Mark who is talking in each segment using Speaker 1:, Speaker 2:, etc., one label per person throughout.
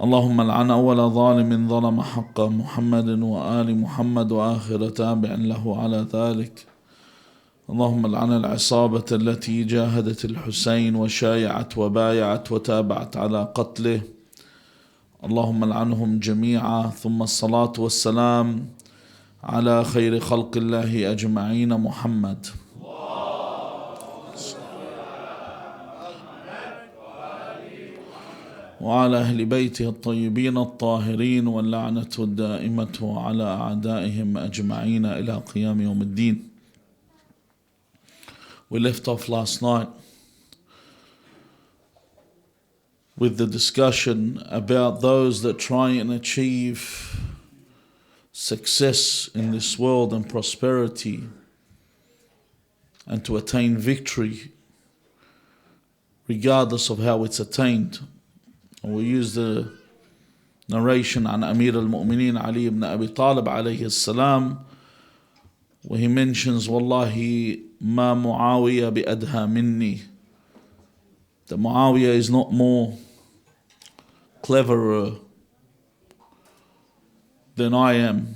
Speaker 1: اللهم لعن أول ظالم ظلم حق محمد وآل محمد وآخر تابع له على ذلك. اللهم لعن العصابة التي جاهدت الحسين وشايعت وبايعت وتابعت على قتله. اللهم لعنهم جميعا. ثم الصلاة والسلام على خير خلق الله أجمعين محمد وعلى أهل بيته الطيبين الطاهرين، واللعنة الدائمة على أعدائهم أجمعين إلى قيام يوم الدين. We left off last night with the discussion about those that try and achieve success in this world and prosperity and to attain victory regardless of how it's attained. And we use the narration عن أمير المؤمنين علي ibn Abi Talib عليه السلام, where he mentions والله ما معاوية بأدهى مني, that Muawiyah is not more cleverer than I am.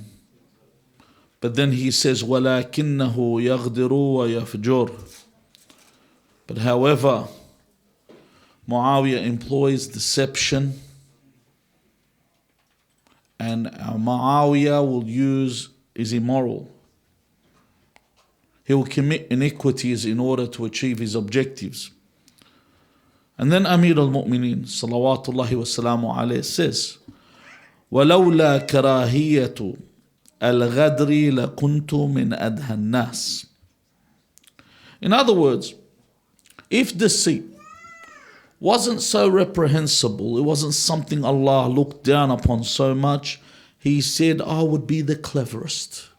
Speaker 1: But then he says ولكنه يغدر ويفجر, but however Muawiyah employs deception, and Muawiyah is immoral. He will commit iniquities in order to achieve his objectives. And then Amir al-Mu'mineen salawatullahi wa salamu alayhi says وَلَوْلَا كَرَاهِيَّةُ الْغَدْرِ لَكُنْتُ مِنْ أَدْهَى النَّاسِ. In other words, if deceit wasn't so reprehensible, it wasn't something Allah looked down upon so much, he said, I would be the cleverest.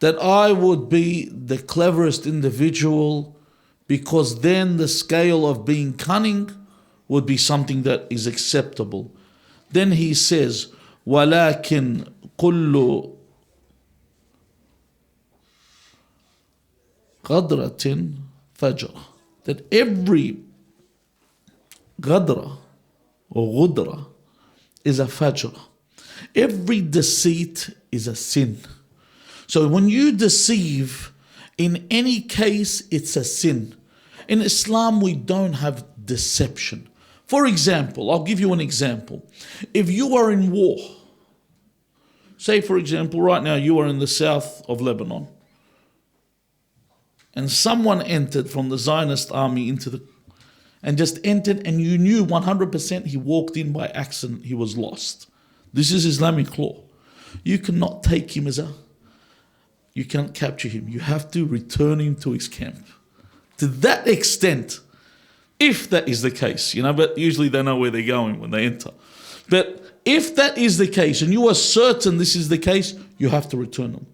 Speaker 1: That I would be the cleverest individual, because then the scale of being cunning would be something that is acceptable. Then he says, وَلَكِنْ كُلُّ غدرة فجر, that every غدرة or غدرة is a fajr. Every deceit is a sin. So when you deceive, in any case, it's a sin. In Islam, we don't have deception. For example, I'll give you an example. If you are in war, say for example, right now you are in the south of Lebanon, and someone entered from the Zionist army and just entered, and you knew 100% he walked in by accident, he was lost. This is Islamic law. You cannot take him you can't capture him. You have to return him to his camp. To that extent, if that is the case, but usually they know where they're going when they enter. But if that is the case, and you are certain this is the case, you have to return them.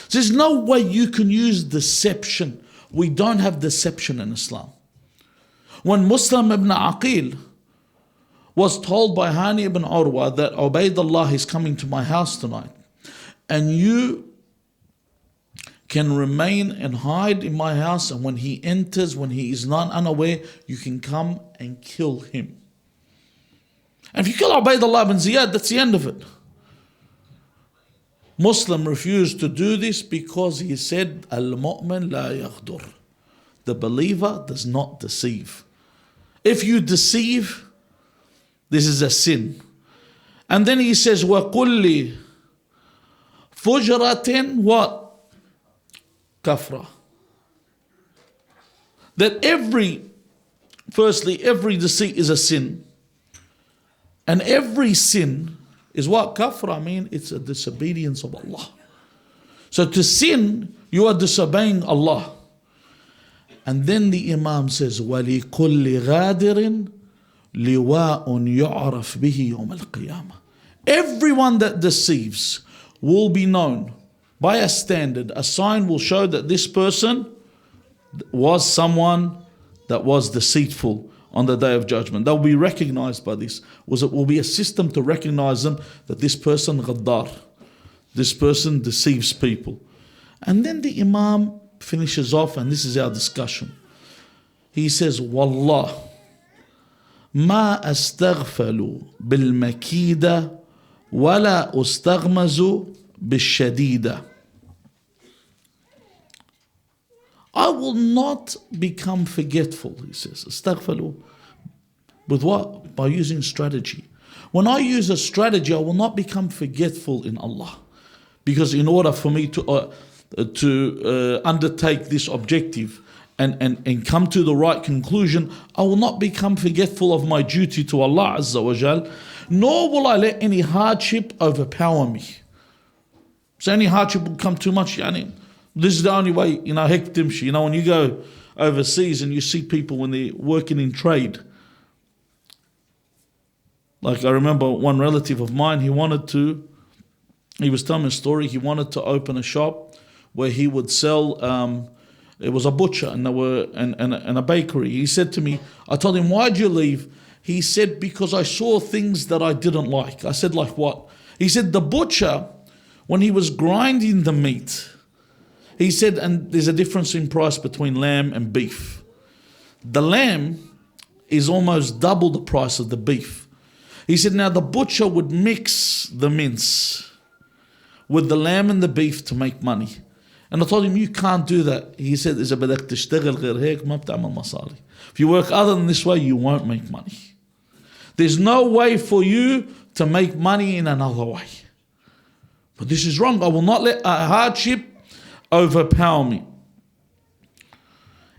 Speaker 1: So there's no way you can use deception. We don't have deception in Islam. When Muslim ibn Aqil was told by Hani ibn Urwa that Ubaidullah is coming to my house tonight, and you can remain and hide in my house, and when he enters, when he is not unaware, you can come and kill him. And if you kill Ubaidullah ibn Ziyad, that's the end of it. Muslim refused to do this because he said, Al-Mu'min la yaghdur. The believer does not deceive. If you deceive, this is a sin. And then he says, وَقُلِّ فُجْرَةٍ what? Kafra. That every deceit is a sin. And every sin is what? Kafra, it's a disobedience of Allah. So to sin, you are disobeying Allah. And then the Imam says, وَلِكُلِّ غَادِرٍ لِوَاءٌ يُعْرَفْ بِهِ يَوْمَ الْقِيَامَةِ. Everyone that deceives will be known by a standard. A sign will show that this person was someone that was deceitful on the Day of Judgment. They'll be recognized by this. It will be a system to recognize them, that this person ghaddar, this person deceives people. And then the Imam finishes off, and this is our discussion. He says, Wallah, ما أستغفل بالمكيدة ولا أستغمز بالشديدة. I will not become forgetful, he says. Astaghfiru. With what? By using strategy. When I use a strategy, I will not become forgetful in Allah. Because in order for me to undertake this objective and come to the right conclusion, I will not become forgetful of my duty to Allah Azza wa Jal, nor will I let any hardship overpower me. So any hardship will come too much, this is the only way, hektimshi. When you go overseas and you see people when they're working in trade. Like I remember one relative of mine, he was telling me a story, he wanted to open a shop where he would sell, it was a butcher and a bakery. He said to me, I told him, why'd you leave? He said, because I saw things that I didn't like. I said, like what? He said, the butcher, when he was grinding the meat, he said, and there's a difference in price between lamb and beef. The lamb is almost double the price of the beef. He said, now the butcher would mix the mince with the lamb and the beef to make money. And I told him, you can't do that. He said, if you work other than this way, you won't make money. There's no way for you to make money in another way. But this is wrong. I will not let a hardship overpower me.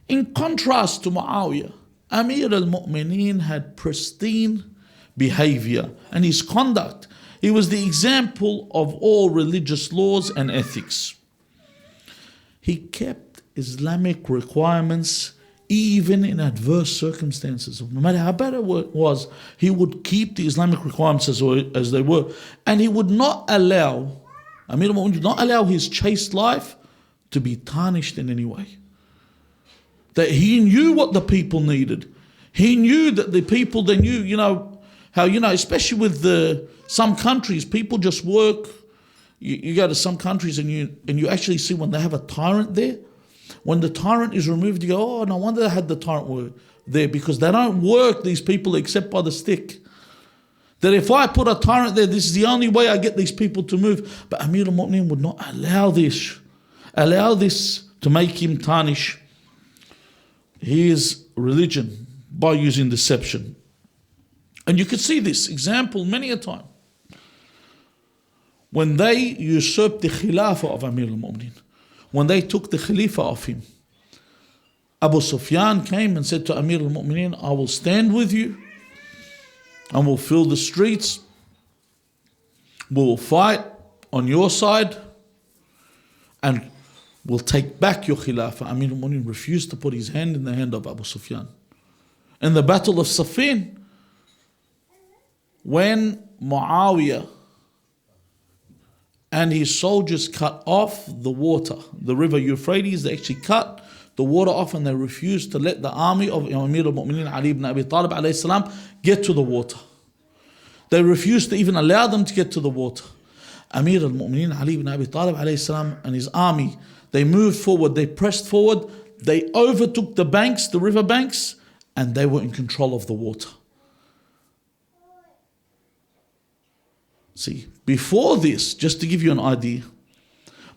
Speaker 1: In contrast to Muawiyah, Amir al-Mu'mineen had pristine behavior and his conduct. He was the example of all religious laws and ethics. He kept Islamic requirements even in adverse circumstances. No matter how bad it was, he would keep the Islamic requirements as they were. And he would not allow, Amir al-Mu'mineen did not allow his chaste life to be tarnished in any way. That he knew what the people needed. He knew that the people, they knew, how, especially with some countries, people just work. You go to some countries and you actually see when they have a tyrant there, when the tyrant is removed, you go, oh, no wonder they had the tyrant there, because they don't work, these people, except by the stick. That if I put a tyrant there, this is the only way I get these people to move. But Amir al-Mu'mineen would not allow this to make him tarnish his religion by using deception. And you could see this example many a time. When they usurped the Khilafah of Amir al-Mu'mineen, when they took the Khalifa off him, Abu Sufyan came and said to Amir al-Mu'mineen, I will stand with you and we'll fill the streets. We will fight on your side and we'll take back your Khilafah. Amir al-Mu'mineen refused to put his hand in the hand of Abu Sufyan. In the Battle of Siffin, when Muawiyah and his soldiers cut off the water, the river Euphrates, they actually cut the water off and they refused to let the army of Amir al-Mu'mineen Ali ibn Abi Talib alayhi salam get to the water. They refused to even allow them to get to the water. Amir al-Mu'mineen Ali ibn Abi Talib alayhi salam and his army, they moved forward, they pressed forward, they overtook the banks, the river banks, and they were in control of the water. See, before this, just to give you an idea,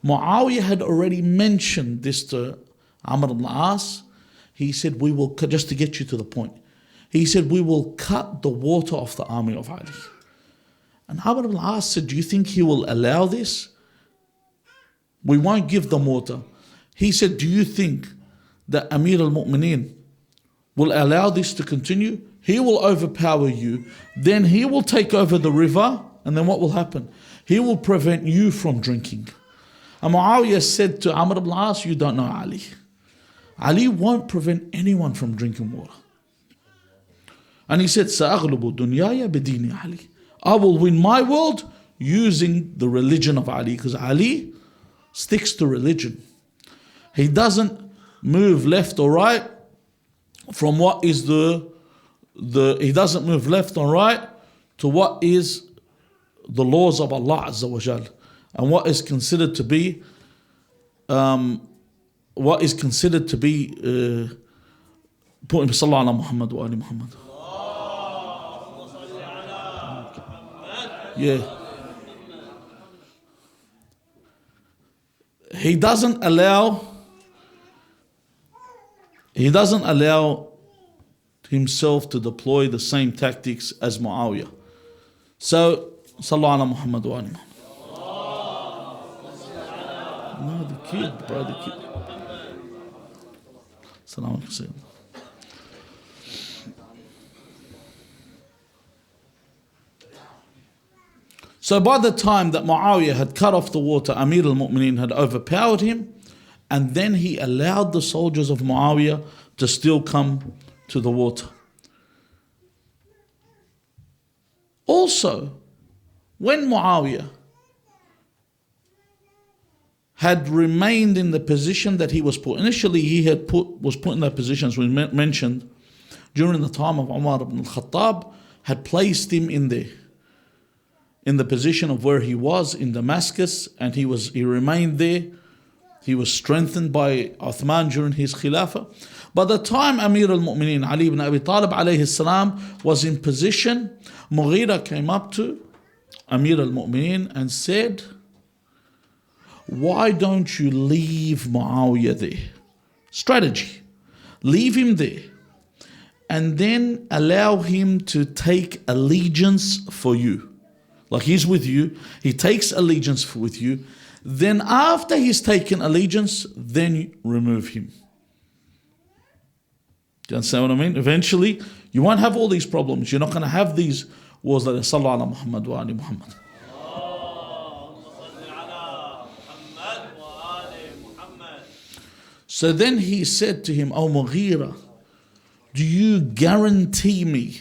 Speaker 1: Muawiyah had already mentioned this to Amr ibn al-As. He said, we will, just to get you to the point, he said, we will cut the water off the army of Ali. And Amr ibn al-As said, do you think he will allow this? We won't give them water. He said, do you think that Amir al-Mu'mineen will allow this to continue? He will overpower you. Then he will take over the river. And then what will happen? He will prevent you from drinking. And Muawiyah said to Amr ibn al-As, you don't know Ali. Ali won't prevent anyone from drinking water. And he said, سَأَغْلُبُ دُنْيَايَ بِدِينِ Ali. I will win my world using the religion of Ali. Because Ali sticks to religion. He doesn't move left or right from what is he doesn't move left or right to what is the laws of Allah Azza wa Jal, and what is considered to be put him, sallallahu ala Muhammad wa ali Muhammad. Yeah. He doesn't allow himself to deploy the same tactics as Muawiyah. So, sallallahu ala Muhammad wa ali Muhammad. No, the kid, bro, the kid. Assalamu alaikum. So by the time that Muawiyah had cut off the water, Amir al-Mu'mineen had overpowered him, and then he allowed the soldiers of Muawiyah to still come to the water. Also, when Muawiyah had remained in the position that he was put, initially he was put in that position, as we mentioned, during the time of Umar ibn al-Khattab, had placed him in the position of where he was in Damascus, and he remained there. He was strengthened by Uthman during his Khilafah. By the time Amir al-Mu'mineen Ali ibn Abi Talib alayhi salam was in position, Mughira came up to Amir al-Mu'mineen and said, why don't you leave Muawiyah there? Strategy. Leave him there. And then allow him to take allegiance for you. Like he's with you, he takes allegiance with you. Then after he's taken allegiance, then you remove him. Do you understand what I mean? Eventually, you won't have all these problems. You're not going to have these wars like Sallallahu ala Muhammad wa ali Muhammad. So then he said to him, O Mughira, do you guarantee me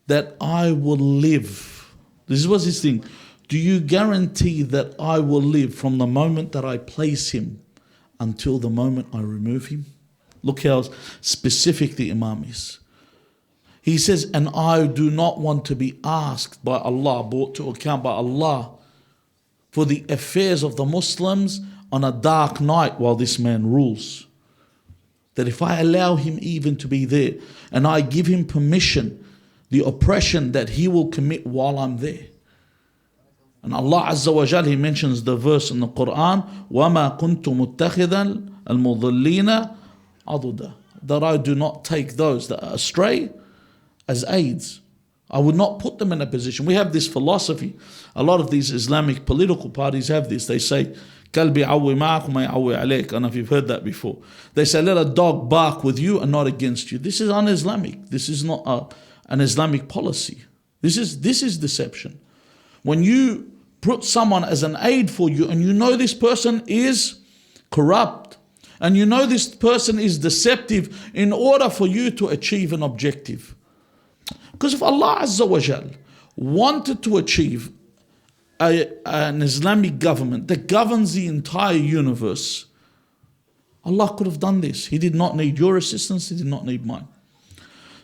Speaker 1: that I will live? This was his thing. Do you guarantee that I will live from the moment that I place him until the moment I remove him? Look how specific the Imam is. He says, and I do not want to be asked by Allah, brought to account by Allah, for the affairs of the Muslims on a dark night while this man rules. That if I allow him even to be there and I give him permission, the oppression that he will commit while I'm there. And Allah Azza wa Jal, He mentions the verse in the Quran, وَمَا كُنْتُ مُتَّخِذًا الْمُضِلِّينَ عَضُدًا, that I do not take those that are astray as aids. I would not put them in a position. We have this philosophy. A lot of these Islamic political parties have this. They say, كَلْبِ عَوِّ مَعَكُمْ مَيْعَوِّ عَلَيْكَ. I don't know if you've heard that before. They say, let a dog bark with you and not against you. This is un-Islamic. This is not an Islamic policy. This is deception. When you put someone as an aid for you and you know this person is corrupt and you know this person is deceptive in order for you to achieve an objective. Because if Allah Azza wa Jal wanted to achieve an Islamic government that governs the entire universe, Allah could have done this. He did not need your assistance. He did not need mine.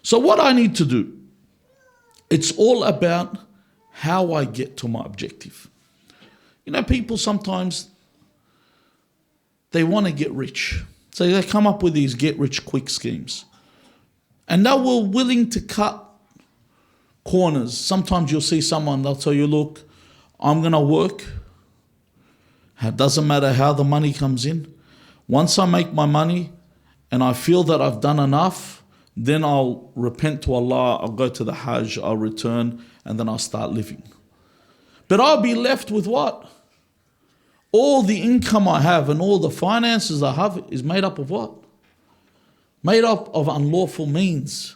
Speaker 1: So what I need to do, it's all about how I get to my objective. You know, people sometimes, they want to get rich. So they come up with these get rich quick schemes. And they were willing to cut corners. Sometimes you'll see someone, they'll tell you, look, I'm going to work. It doesn't matter how the money comes in. Once I make my money and I feel that I've done enough, then I'll repent to Allah, I'll go to the Hajj, I'll return, and then I'll start living. But I'll be left with what? All the income I have and all the finances I have is made up of what? Made up of unlawful means.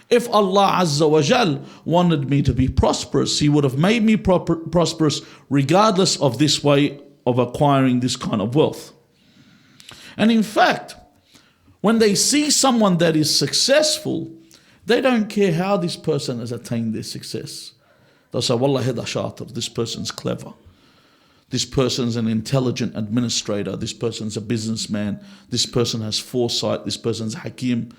Speaker 1: If Allah Azza wa Jal wanted me to be prosperous, He would have made me prosperous regardless of this way of acquiring this kind of wealth. And in fact, when they see someone that is successful, they don't care how this person has attained their success. They'll say, Wallah hada shatir, this person's clever. This person's an intelligent administrator. This person's a businessman. This person has foresight. This person's hakim.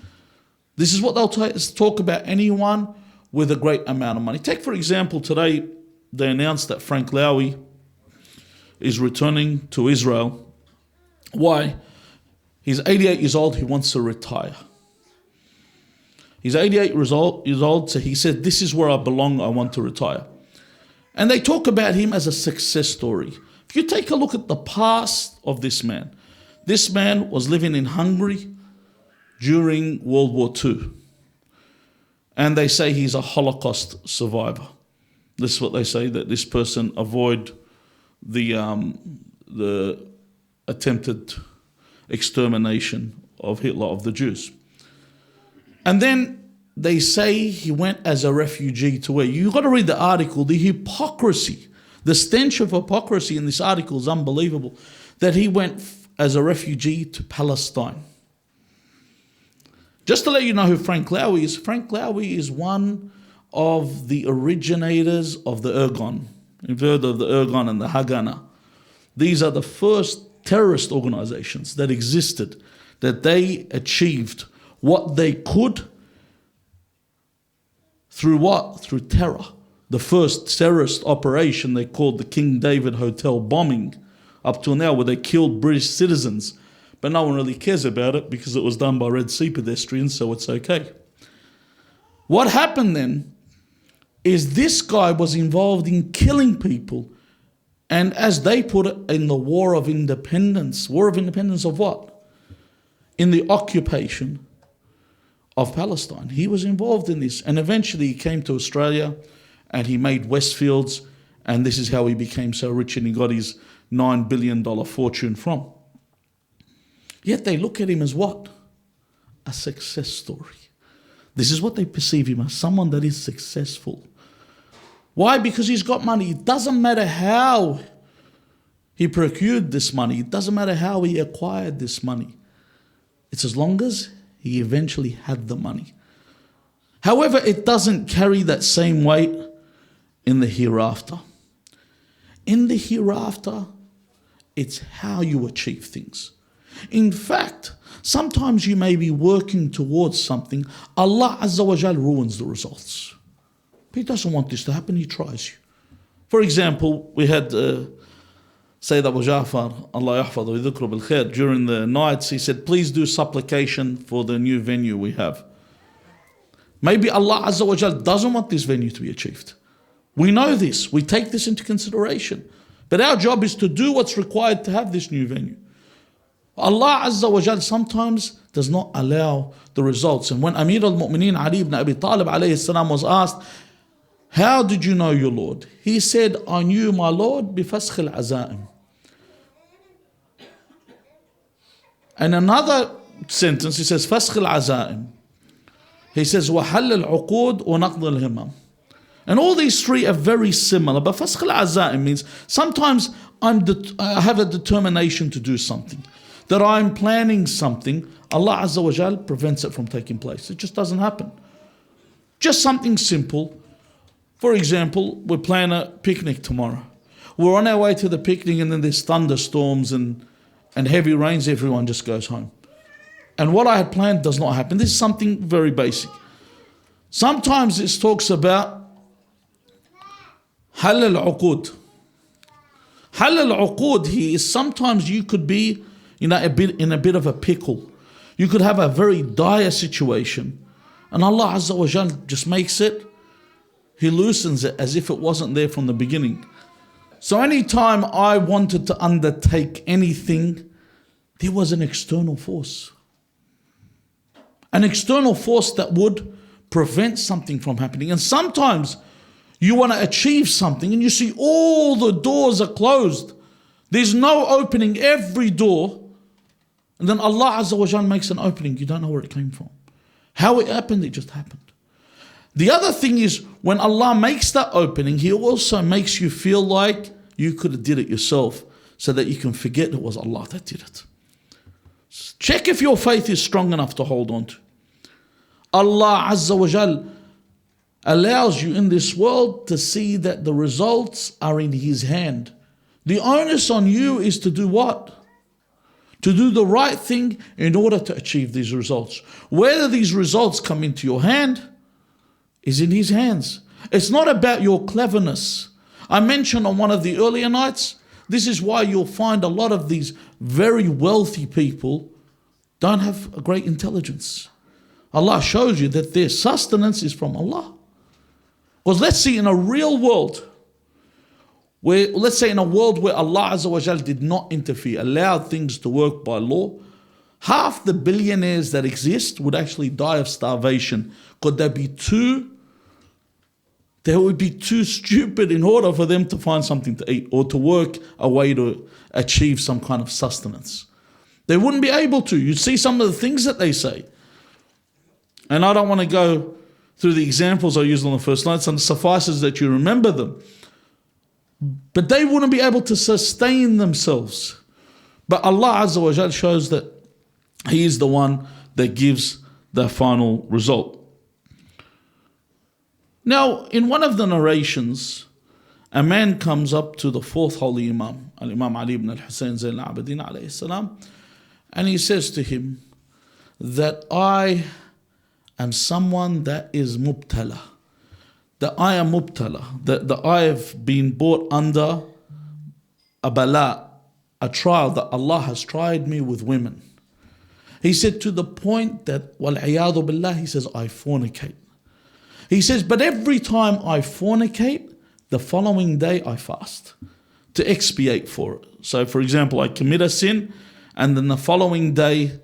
Speaker 1: This is what they'll talk about anyone with a great amount of money. Take, for example, today they announced that Frank Lowy is returning to Israel. Why? He's 88 years old, he wants to retire. He's 88 years old, so he said, this is where I belong, I want to retire. And they talk about him as a success story. If you take a look at the past of this man was living in Hungary during World War II. And they say he's a Holocaust survivor. This is what they say, that this person avoided the attempted extermination of Hitler, of the Jews. And then they say he went as a refugee to where? You've got to read the article. The hypocrisy, the stench of hypocrisy in this article is unbelievable. That he went as a refugee to Palestine. Just to let you know who Frank Lowy is one of the originators of the Ergon. You've heard of the Ergon and the Haganah. These are the first terrorist organizations that existed, that they achieved what they could through what? Through terror. The first terrorist operation they called the King David Hotel bombing up till now, where they killed British citizens. But no one really cares about it because it was done by Red Sea pedestrians, so it's okay. What happened then is this guy was involved in killing people, and as they put it, in the War of Independence. War of Independence of what? In the occupation of Palestine. He was involved in this, and eventually he came to Australia and he made Westfields, and this is how he became so rich and he got his $9 billion fortune from. Yet they look at him as what? A success story. This is what they perceive him as, someone that is successful. Why? Because he's got money. It doesn't matter how he procured this money. It doesn't matter how he acquired this money. It's as long as he eventually had the money. However, it doesn't carry that same weight in the hereafter. In the hereafter, it's how you achieve things. In fact, sometimes you may be working towards something. Allah Azza wa Jal ruins the results. He doesn't want this to happen, he tries you. For example, we had Sayyid Abu Ja'far, Allah yahfadhu wa dhukru bil khair, during the nights, he said, please do supplication for the new venue we have. Maybe Allah Azza wa Jal doesn't want this venue to be achieved. We know this, we take this into consideration. But our job is to do what's required to have this new venue. Allah Azza wa Jal sometimes does not allow the results. And when Amir al-Mu'mineen Ali ibn Abi Talib alayhi salam was asked, how did you know your Lord? He said, I knew my Lord بفسخ العزائم. And another sentence, he says, فسخ العزائم. He says, وحل العقود ونقض الهمم. And all these three are very similar. But فسخ العزائم means sometimes I have a determination to do something. That I'm planning something, Allah Azza wa Jal prevents it from taking place. It just doesn't happen. Just something simple. For example, we're planning a picnic tomorrow. We're on our way to the picnic and then there's thunderstorms and heavy rains, everyone just goes home. And what I had planned does not happen. This is something very basic. Sometimes this talks about hal al-uqud. Hal al-uqud here is sometimes you could be in a bit of a pickle. You could have a very dire situation and Allah Azza wa Jal just makes it, He loosens it as if it wasn't there from the beginning. So anytime I wanted to undertake anything, there was an external force. An external force that would prevent something from happening. And sometimes you want to achieve something and you see all the doors are closed. There's no opening, every door. And then Allah Azza wa Jal makes an opening. You don't know where it came from. How it happened, it just happened. The other thing is, when Allah makes that opening, He also makes you feel like you could have did it yourself, so that you can forget it was Allah that did it. Check if your faith is strong enough to hold on to. Allah Azza wa Jal allows you in this world to see that the results are in His hand. The onus on you is to do what? To do the right thing in order to achieve these results. Whether these results come into your hand is in His hands. It's not about your cleverness. I mentioned on one of the earlier nights, this is why you'll find a lot of these very wealthy people don't have a great intelligence. Allah shows you that their sustenance is from Allah. Because let's see, in a real world, let's say in a world where Allah Azza wa Jal did not interfere, allowed things to work by law, half the billionaires that exist would actually die of starvation. Could they would be too stupid in order for them to find something to eat or to work a way to achieve some kind of sustenance. They wouldn't be able to. You see some of the things that they say. And I don't want to go through the examples I used on the first night, and it suffices that you remember them. But they wouldn't be able to sustain themselves. But Allah Azza wa Jal shows that He is the one that gives the final result. Now, in one of the narrations, a man comes up to the fourth holy Imam, Al-Imam Ali ibn al-Hussein Zayn al-Abidin alayhi salam, and he says to him that I am someone that is mubtala, that I am mubtala, that I have been brought under a bala, a trial that Allah has tried me with women. He said to the point that, wal-iyadu billah, he says, I fornicate. He says, but every time I fornicate, the following day I fast to expiate for it. So for example, I commit a sin and then the following day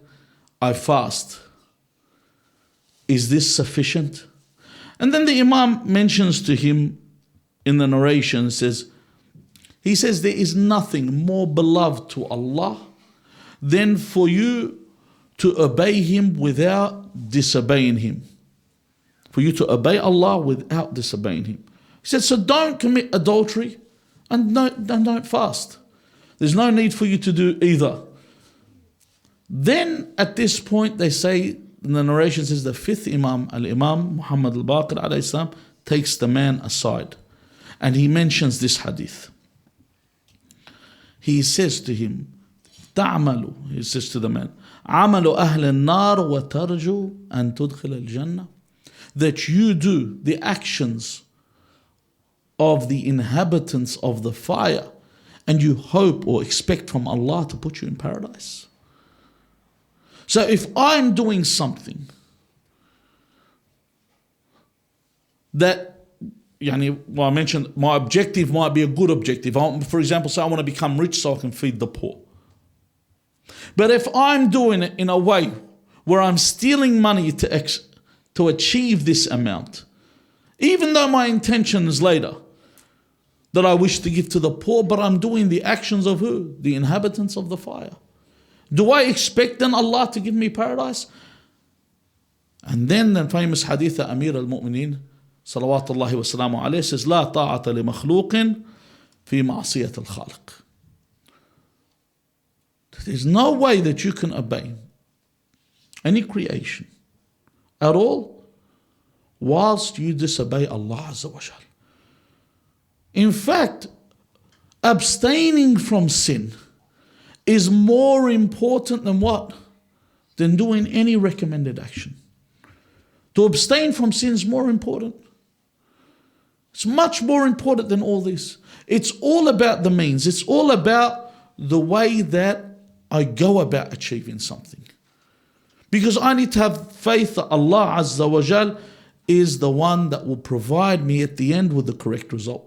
Speaker 1: I fast. Is this sufficient? And then the Imam mentions to him in the narration, he says, there is nothing more beloved to Allah than for you to obey Him without disobeying Him. For you to obey Allah without disobeying Him. He said, so don't commit adultery and don't fast. There's no need for you to do either. Then at this point they say, in the narration says, the fifth Imam, Al-Imam Muhammad al-Baqir alayhi salam, takes the man aside. And he mentions this hadith. He says to him, تعمل, he says to the man, عمل أهل النار وترجو أن تدخل الجنة, that you do the actions of the inhabitants of the fire and you hope or expect from Allah to put you in paradise. So if I'm doing something that, I mentioned my objective might be a good objective. For example, say I want to become rich so I can feed the poor. But if I'm doing it in a way where I'm stealing money to achieve this amount, even though my intention is later that I wish to give to the poor, but I'm doing the actions of who? The inhabitants of the fire. Do I expect then Allah to give me paradise? And then the famous hadith of Amir al-Mu'mineen salawatullahi wa salamu alayhi says, لا طاعة لمخلوق في معصية الخالق. There's no way that you can obey any creation at all whilst you disobey Allah Azza wa Jal. In fact, abstaining from sin is more important than what? Than doing any recommended action. To abstain from sin is more important. It's much more important than all this. It's all about the means. It's all about the way that I go about achieving something. Because I need to have faith that Allah Azza wa Jal is the one that will provide me at the end with the correct result.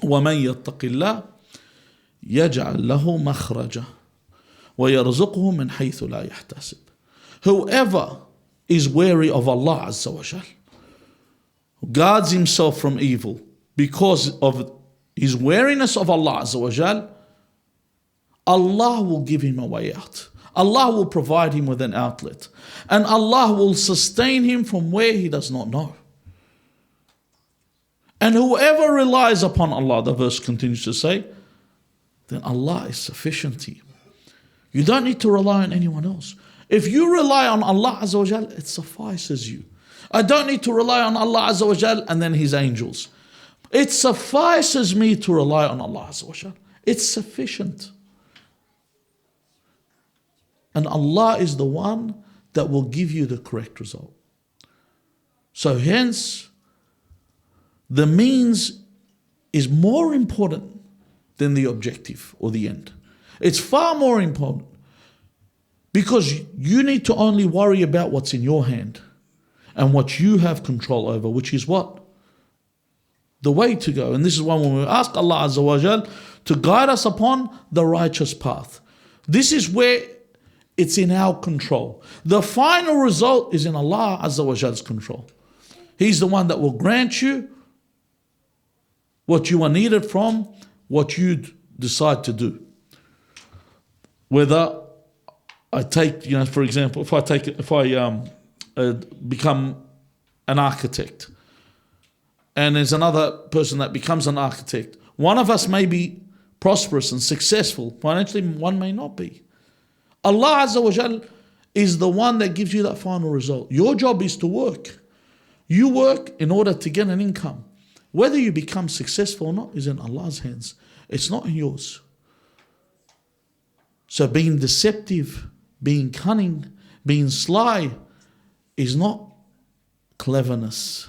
Speaker 1: وَمَنْ يَتَّقِ اللَّهِ يَجْعَلْ لَهُ مَخْرَجًا وَيَرْزُقْهُ مِنْ حَيْثُ لَا يَحْتَسِبُ. Whoever is wary of Allah Azza wa Jal, guards himself from evil because of his wariness of Allah Azza wa Jal, Allah will give him a way out. Allah will provide him with an outlet. And Allah will sustain him from where he does not know. And whoever relies upon Allah, the verse continues to say, then Allah is sufficient to you. You don't need to rely on anyone else. If you rely on Allah Azza wa Jal, it suffices you. I don't need to rely on Allah Azza wa Jal and then His angels. It suffices me to rely on Allah Azza wa Jal. It's sufficient. And Allah is the one that will give you the correct result. So hence, the means is more important than the objective or the end. It's far more important. Because you need to only worry about what's in your hand and what you have control over, which is what? The way to go. And this is why when we ask Allah Azza wa Jal to guide us upon the righteous path, this is where it's in our control. The final result is in Allah Azza wa Jal's control. He's the one that will grant you what you are needed from what you decide to do. Whether I take, for example, if I become an architect, and there's another person that becomes an architect, one of us may be prosperous and successful financially, one may not be. Allah Azza wa Jal is the one that gives you that final result. Your job is to work. You work in order to get an income. Whether you become successful or not is in Allah's hands. It's not in yours. So being deceptive, being cunning, being sly is not cleverness.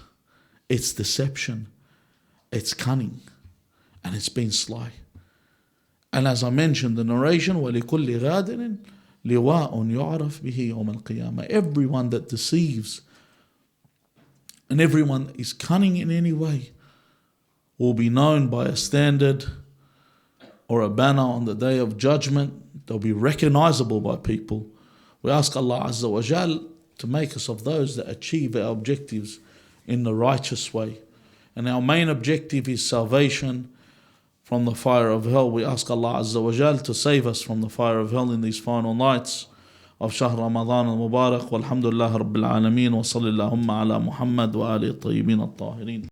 Speaker 1: It's deception. It's cunning. And it's being sly. And as I mentioned, the narration, وَلِكُلِّ غَادِرٍ لِوَاءٌ يُعْرَفْ بِهِ يَوْمَ الْقِيَامَةِ. Everyone that deceives and everyone that is cunning in any way will be known by a standard or a banner on the day of judgment. They'll be recognizable by people. We ask Allah Azza wa Jal to make us of those that achieve our objectives in the righteous way. And our main objective is salvation from the fire of hell. We ask Allah Azza wa Jal to save us from the fire of hell in these final nights of Shahr Ramadan al-Mubarak. Walhamdulillah Rabbil Alameen. Wa sallallahu ala Muhammad wa alihi at-tayyibin at-tahirin.